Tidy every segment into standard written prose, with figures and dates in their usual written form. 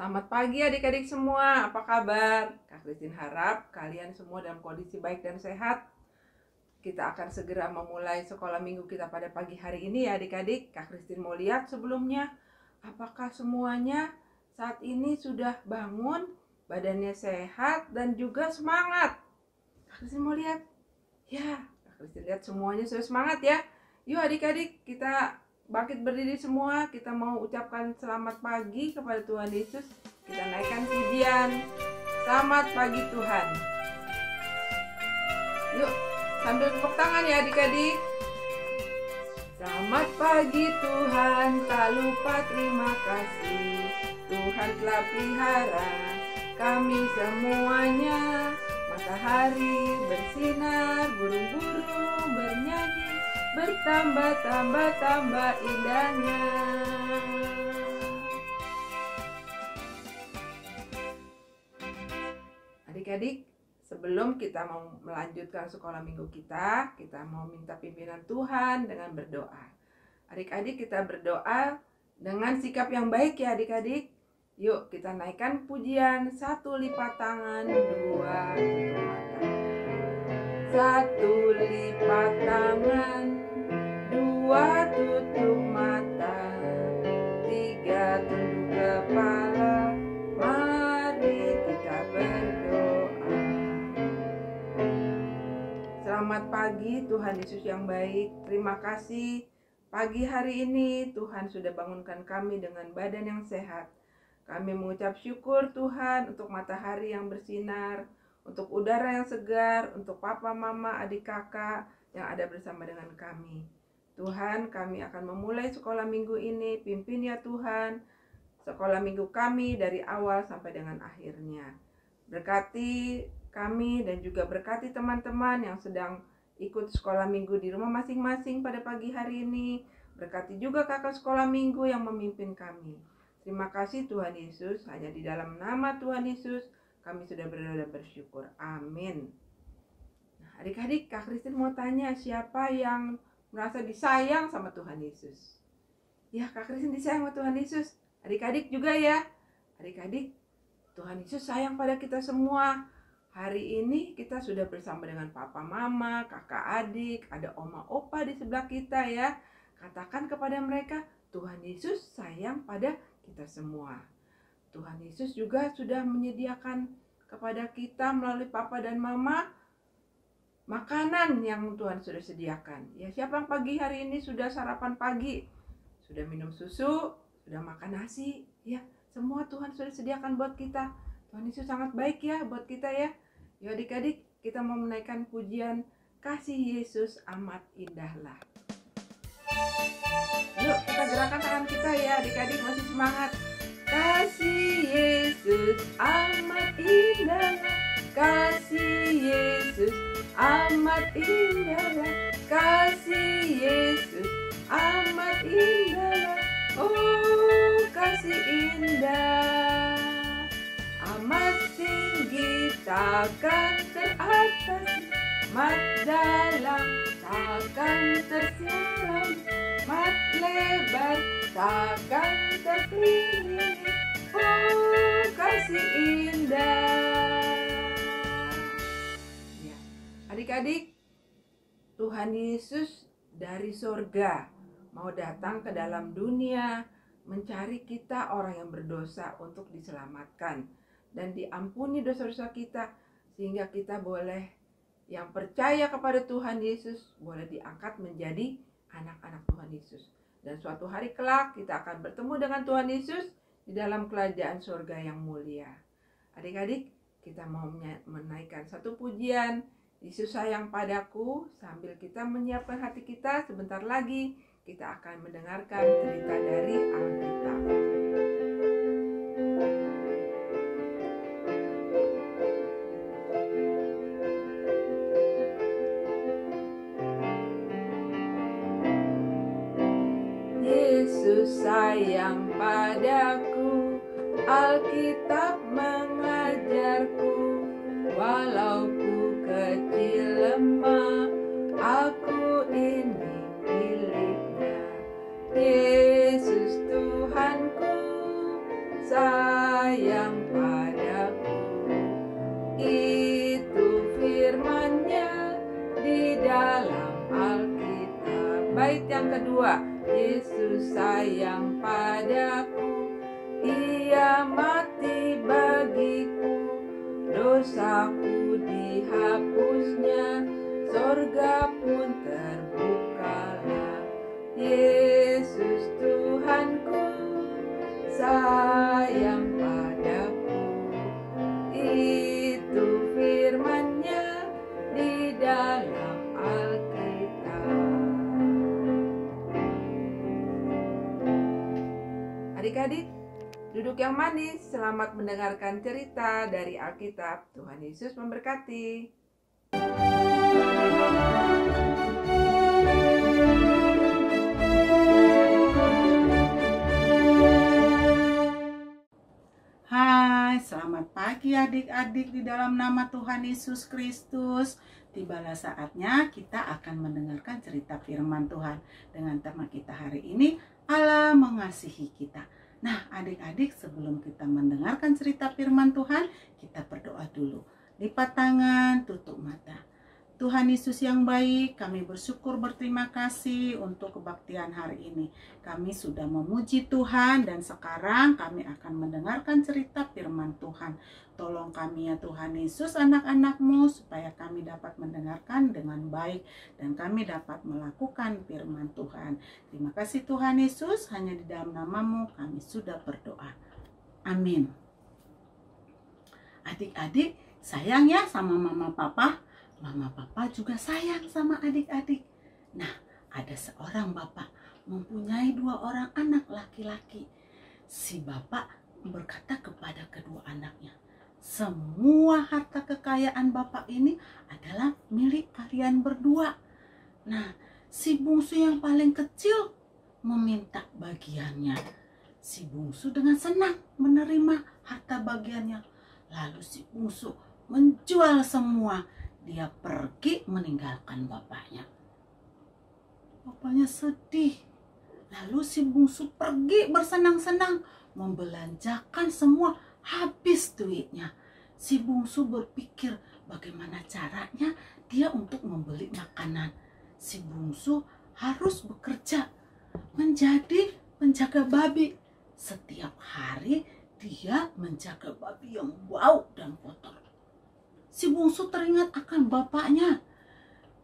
Selamat pagi adik-adik semua, apa kabar? Kak Christine harap kalian semua dalam kondisi baik dan sehat. Kita akan segera memulai sekolah minggu kita pada pagi hari ini ya adik-adik. Kak Christine mau lihat sebelumnya, apakah semuanya saat ini sudah bangun, badannya sehat dan juga semangat? Kak Christine mau lihat? Ya, Kak Christine lihat semuanya sudah semangat ya. Yuk adik-adik, kita bangkit berdiri semua, kita mau ucapkan selamat pagi kepada Tuhan Yesus. Kita naikkan pujian. Selamat pagi Tuhan. Yuk, sambil tepuk tangan ya adik-adik. Selamat pagi Tuhan, tak lupa terima kasih. Tuhan telah pelihara kami semuanya. Matahari bersinar, burung-burung bernyanyi, bertambah-tambah indahnya. Adik-adik, sebelum kita mau melanjutkan sekolah minggu kita mau minta pimpinan Tuhan dengan berdoa. Adik-adik, kita berdoa dengan sikap yang baik ya adik-adik. Yuk kita naikkan pujian. 1 lipat tangan, 2 tutup mata. 1 lipat tangan, 2 tutup mata, 3 tunduk kepala. Mari kita berdoa. Selamat pagi Tuhan Yesus yang baik. Terima kasih pagi hari ini Tuhan sudah bangunkan kami dengan badan yang sehat. Kami mengucap syukur Tuhan untuk matahari yang bersinar, untuk udara yang segar, untuk papa, mama, adik, kakak yang ada bersama dengan kami. Tuhan, kami akan memulai sekolah minggu ini. Pimpin ya Tuhan sekolah minggu kami dari awal sampai dengan akhirnya. Berkati kami dan juga berkati teman-teman yang sedang ikut sekolah minggu di rumah masing-masing pada pagi hari ini. Berkati juga kakak sekolah minggu yang memimpin kami. Terima kasih Tuhan Yesus, hanya di dalam nama Tuhan Yesus kami sudah berdoa dan bersyukur. Amin. Nah, adik-adik, Kak Christine mau tanya, siapa yang merasa disayang sama Tuhan Yesus? Ya, Kak Christine disayang sama Tuhan Yesus. Adik-adik juga ya. Adik-adik, Tuhan Yesus sayang pada kita semua. Hari ini kita sudah bersama dengan papa, mama, kakak, adik, ada oma, opa di sebelah kita ya. Katakan kepada mereka, Tuhan Yesus sayang pada kita semua. Tuhan Yesus juga sudah menyediakan kepada kita melalui papa dan mama makanan yang Tuhan sudah sediakan. Ya, siapa yang pagi hari ini sudah sarapan pagi, sudah minum susu, sudah makan nasi, ya, semua Tuhan sudah sediakan buat kita. Tuhan Yesus sangat baik ya buat kita ya. Yuk adik-adik, kita mau menaikkan pujian Kasih Yesus amat indahlah. Yuk kita gerakan tangan kita ya adik-adik, masih semangat. Kasih Yesus amat indahlah, kasih Yesus amat indahlah, kasih Yesus amat indahlah. Oh kasih indah, amat tinggi takkan teratasi, mat dalam takkan tersiram, mat lebar takkan terkeliling. Oh kasih indah. Ya, adik-adik, Tuhan Yesus dari sorga mau datang ke dalam dunia mencari kita orang yang berdosa untuk diselamatkan dan diampuni dosa-dosa kita, sehingga kita boleh yang percaya kepada Tuhan Yesus boleh diangkat menjadi anak-anak Tuhan Yesus. Dan suatu hari kelak kita akan bertemu dengan Tuhan Yesus di dalam kerajaan surga yang mulia. Adik-adik, kita mau menaikkan satu pujian, Yesus sayang padaku, sambil kita menyiapkan hati kita. Sebentar lagi kita akan mendengarkan cerita dari Alkitab. Yesus sayang padaku, Alkitab mengajarku, walau ku kecil lemah, aku ini miliknya. Yesus Tuhanku sayang yang kedua. Yesus sayang padaku, Ia mati bagiku, dosaku dihapusnya, sorga pun terbukalah. Yesus Tuhanku sayang padaku, itu firman-Nya di dalam Alkitab. Adik-adik, duduk yang manis, selamat mendengarkan cerita dari Alkitab. Tuhan Yesus memberkati. Hai, selamat pagi adik-adik di dalam nama Tuhan Yesus Kristus. Tibalah saatnya kita akan mendengarkan cerita firman Tuhan dengan tema kita hari ini, Allah mengasihi kita. Nah, adik-adik, sebelum kita mendengarkan cerita firman Tuhan, kita berdoa dulu. Lipat tangan, tutup mata. Tuhan Yesus yang baik, kami bersyukur berterima kasih untuk kebaktian hari ini. Kami sudah memuji Tuhan dan sekarang kami akan mendengarkan cerita firman Tuhan. Tolong kami ya Tuhan Yesus, anak-anak-Mu, supaya kami dapat mendengarkan dengan baik dan kami dapat melakukan firman Tuhan. Terima kasih Tuhan Yesus, hanya di dalam nama-Mu kami sudah berdoa. Amin. Adik-adik, sayang ya sama mama papa. Mama papa juga sayang sama adik-adik. Nah, ada seorang bapak mempunyai 2 orang anak laki-laki. Si bapak berkata kepada kedua anaknya, semua harta kekayaan bapak ini adalah milik kalian berdua. Nah, si bungsu yang paling kecil meminta bagiannya. Si bungsu dengan senang menerima harta bagiannya. Lalu si bungsu menjual semua. Dia pergi meninggalkan bapaknya. Bapaknya sedih. Lalu si bungsu pergi bersenang-senang membelanjakan semua, habis duitnya. Si bungsu berpikir bagaimana caranya dia untuk membeli makanan. Si bungsu harus bekerja menjadi penjaga babi. Setiap hari dia menjaga babi yang bau dan kotor. Si bungsu teringat akan bapaknya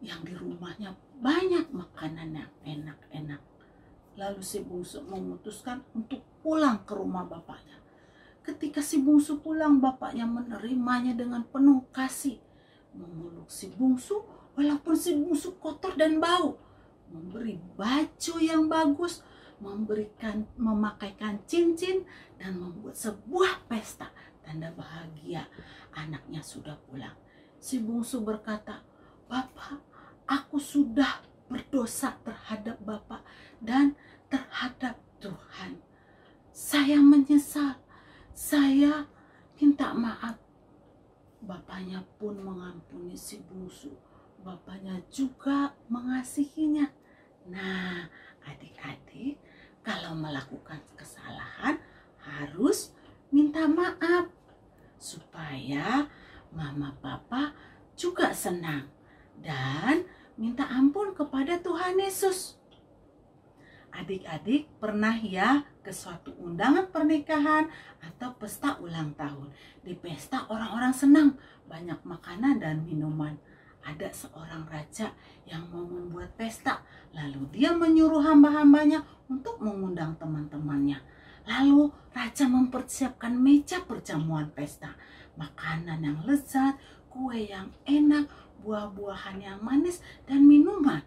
yang di rumahnya banyak makanan yang enak-enak. Lalu si bungsu memutuskan untuk pulang ke rumah bapaknya. Ketika si bungsu pulang, bapaknya menerimanya dengan penuh kasih. Memeluk si bungsu walaupun si bungsu kotor dan bau. Memberi baju yang bagus, memakaikan cincin dan membuat sebuah pesta tanda bahagia anaknya sudah pulang. Si bungsu berkata, Bapak, aku sudah berdosa terhadap Bapak dan terhadap Tuhan. Saya menyesal, saya minta maaf. Bapaknya pun mengampuni si bungsu. Bapaknya juga mengasihinya. Nah, adik-adik, kalau melakukan kesalahan harus minta maaf supaya mama papa juga senang dan minta ampun kepada Tuhan Yesus. Adik-adik pernah ya ke suatu undangan pernikahan atau pesta ulang tahun. Di pesta orang-orang senang, banyak makanan dan minuman. Ada seorang raja yang mau membuat pesta, lalu dia menyuruh hamba-hambanya untuk mengundang teman-temannya. Lalu raja mempersiapkan meja perjamuan pesta, makanan yang lezat, kue yang enak, buah-buahan yang manis, dan minuman.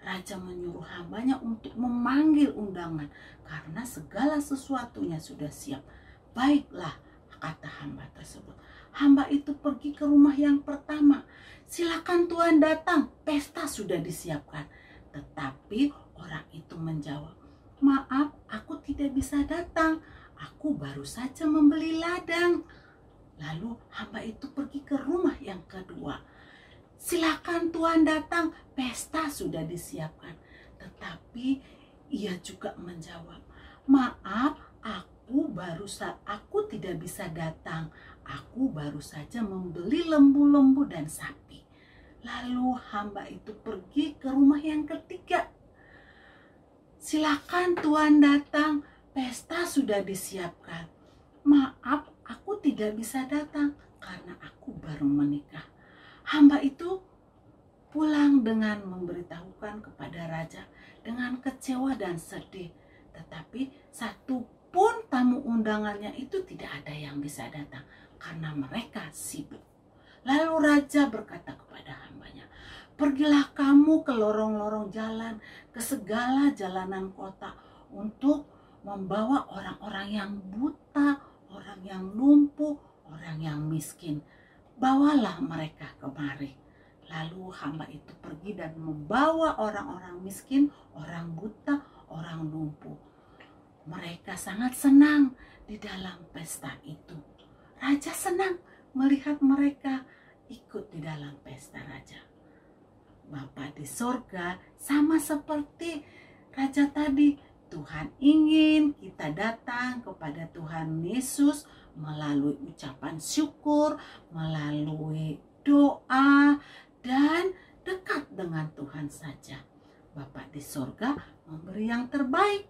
Raja menyuruh hambanya untuk memanggil undangan karena segala sesuatunya sudah siap. Baiklah, kata hamba tersebut. Hamba itu pergi ke rumah yang pertama. Silakan Tuhan datang, pesta sudah disiapkan. Tetapi orang itu menjawab, maaf, aku tidak bisa datang. Aku baru saja membeli ladang. Lalu hamba itu pergi ke rumah yang kedua. Silakan Tuhan datang, pesta sudah disiapkan. Tetapi ia juga menjawab, maaf, aku tidak bisa datang. Aku baru saja membeli lembu-lembu dan sapi. Lalu hamba itu pergi ke rumah yang ketiga. silakan Tuhan datang, pesta sudah disiapkan. Maaf, aku tidak bisa datang karena aku baru menikah. Hamba itu pulang dengan memberitahukan kepada raja dengan kecewa dan sedih. Tetapi satu pun tamu undangannya itu tidak ada yang bisa datang karena mereka sibuk. Lalu raja berkata kepada hambanya, pergilah kamu ke lorong-lorong jalan, ke segala jalanan kota untuk membawa orang-orang yang buta, orang yang lumpuh, orang yang miskin. Bawalah mereka kemari. Lalu hamba itu pergi dan membawa orang-orang miskin, orang buta, orang lumpuh. Mereka sangat senang di dalam pesta itu. Raja senang melihat mereka ikut di dalam pesta raja. Bapa di sorga sama seperti raja tadi. Tuhan ingin kita datang kepada Tuhan Yesus melalui ucapan syukur, melalui doa, dan dekat dengan Tuhan saja. Bapa di sorga memberi yang terbaik.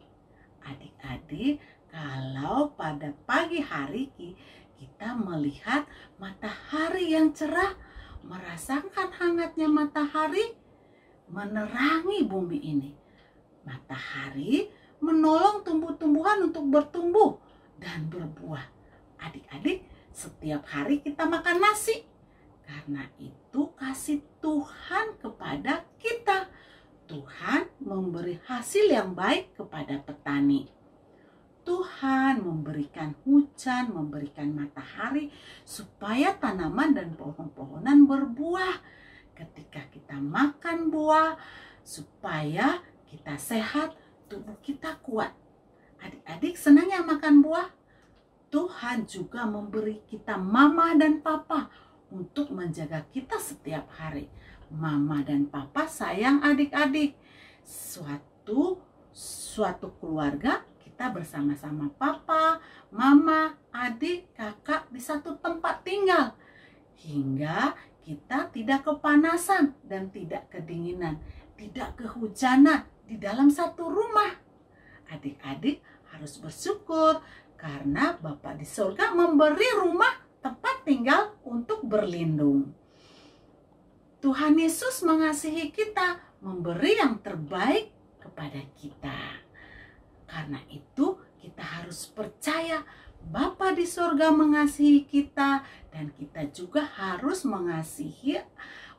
Adik-adik, kalau pada pagi hari kita melihat matahari yang cerah, merasakan hangatnya matahari menerangi bumi ini. Matahari menolong tumbuh-tumbuhan untuk bertumbuh dan berbuah. Adik-adik, setiap hari kita makan nasi. Karena itu kasih Tuhan kepada kita. Tuhan memberi hasil yang baik kepada petani. Tuhan memberikan hujan, memberikan matahari supaya tanaman dan pohon-pohonan berbuah. Ketika kita makan buah, supaya kita sehat, tubuh kita kuat. Adik-adik senang ya makan buah? Tuhan juga memberi kita mama dan papa untuk menjaga kita setiap hari. Mama dan papa sayang adik-adik. Suatu keluarga kita bersama-sama papa, mama, adik, kakak di satu tempat tinggal. Hingga kita tidak kepanasan dan tidak kedinginan, tidak kehujanan di dalam satu rumah. Adik-adik harus bersyukur karena Bapa di surga memberi rumah tempat tinggal untuk berlindung. Tuhan Yesus mengasihi kita, memberi yang terbaik kepada kita. Karena itu kita harus percaya Bapa di surga mengasihi kita, dan kita juga harus mengasihi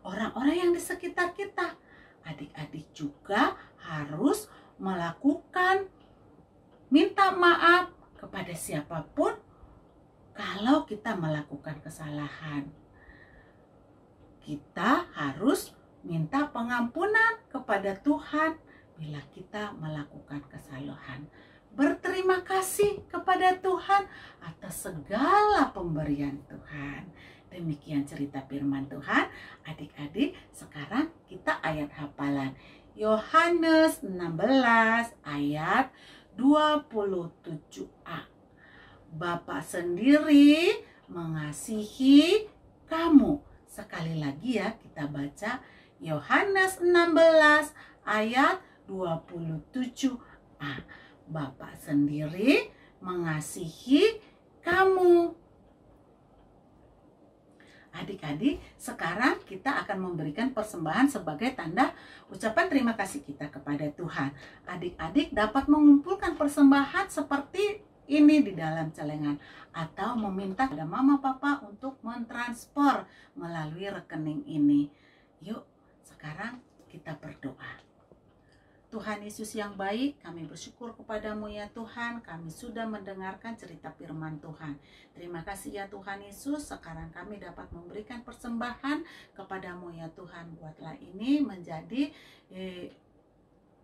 orang-orang yang di sekitar kita. Adik-adik juga harus melakukan minta maaf kepada siapapun kalau kita melakukan kesalahan. Kita harus minta pengampunan kepada Tuhan bila kita melakukan kesalahan. Berterima kasih kepada Tuhan atas segala pemberian Tuhan. Demikian cerita firman Tuhan. Adik-adik, sekarang kita ayat hafalan. Yohanes 16 ayat 27a. Bapa sendiri mengasihi kamu. Sekali lagi ya, kita baca Yohanes 16 ayat 27a. Bapa sendiri mengasihi kamu. Adik-adik, sekarang kita akan memberikan persembahan sebagai tanda ucapan terima kasih kita kepada Tuhan. Adik-adik dapat mengumpulkan persembahan seperti ini di dalam celengan, atau meminta kepada mama papa untuk mentransfer melalui rekening ini. Yuk, sekarang kita berdoa. Tuhan Yesus yang baik, kami bersyukur kepadamu ya Tuhan, kami sudah mendengarkan cerita firman Tuhan. Terima kasih ya Tuhan Yesus, sekarang kami dapat memberikan persembahan kepadamu ya Tuhan. Buatlah ini menjadi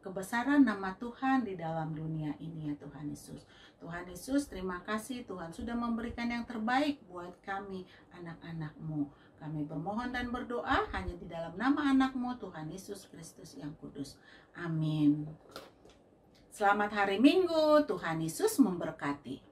kebesaran nama Tuhan di dalam dunia ini ya Tuhan Yesus. Tuhan Yesus, terima kasih Tuhan sudah memberikan yang terbaik buat kami anak-anak-Mu. Kami bermohon dan berdoa hanya di dalam nama anak-Mu Tuhan Yesus Kristus yang kudus. Amin. Selamat hari Minggu, Tuhan Yesus memberkati.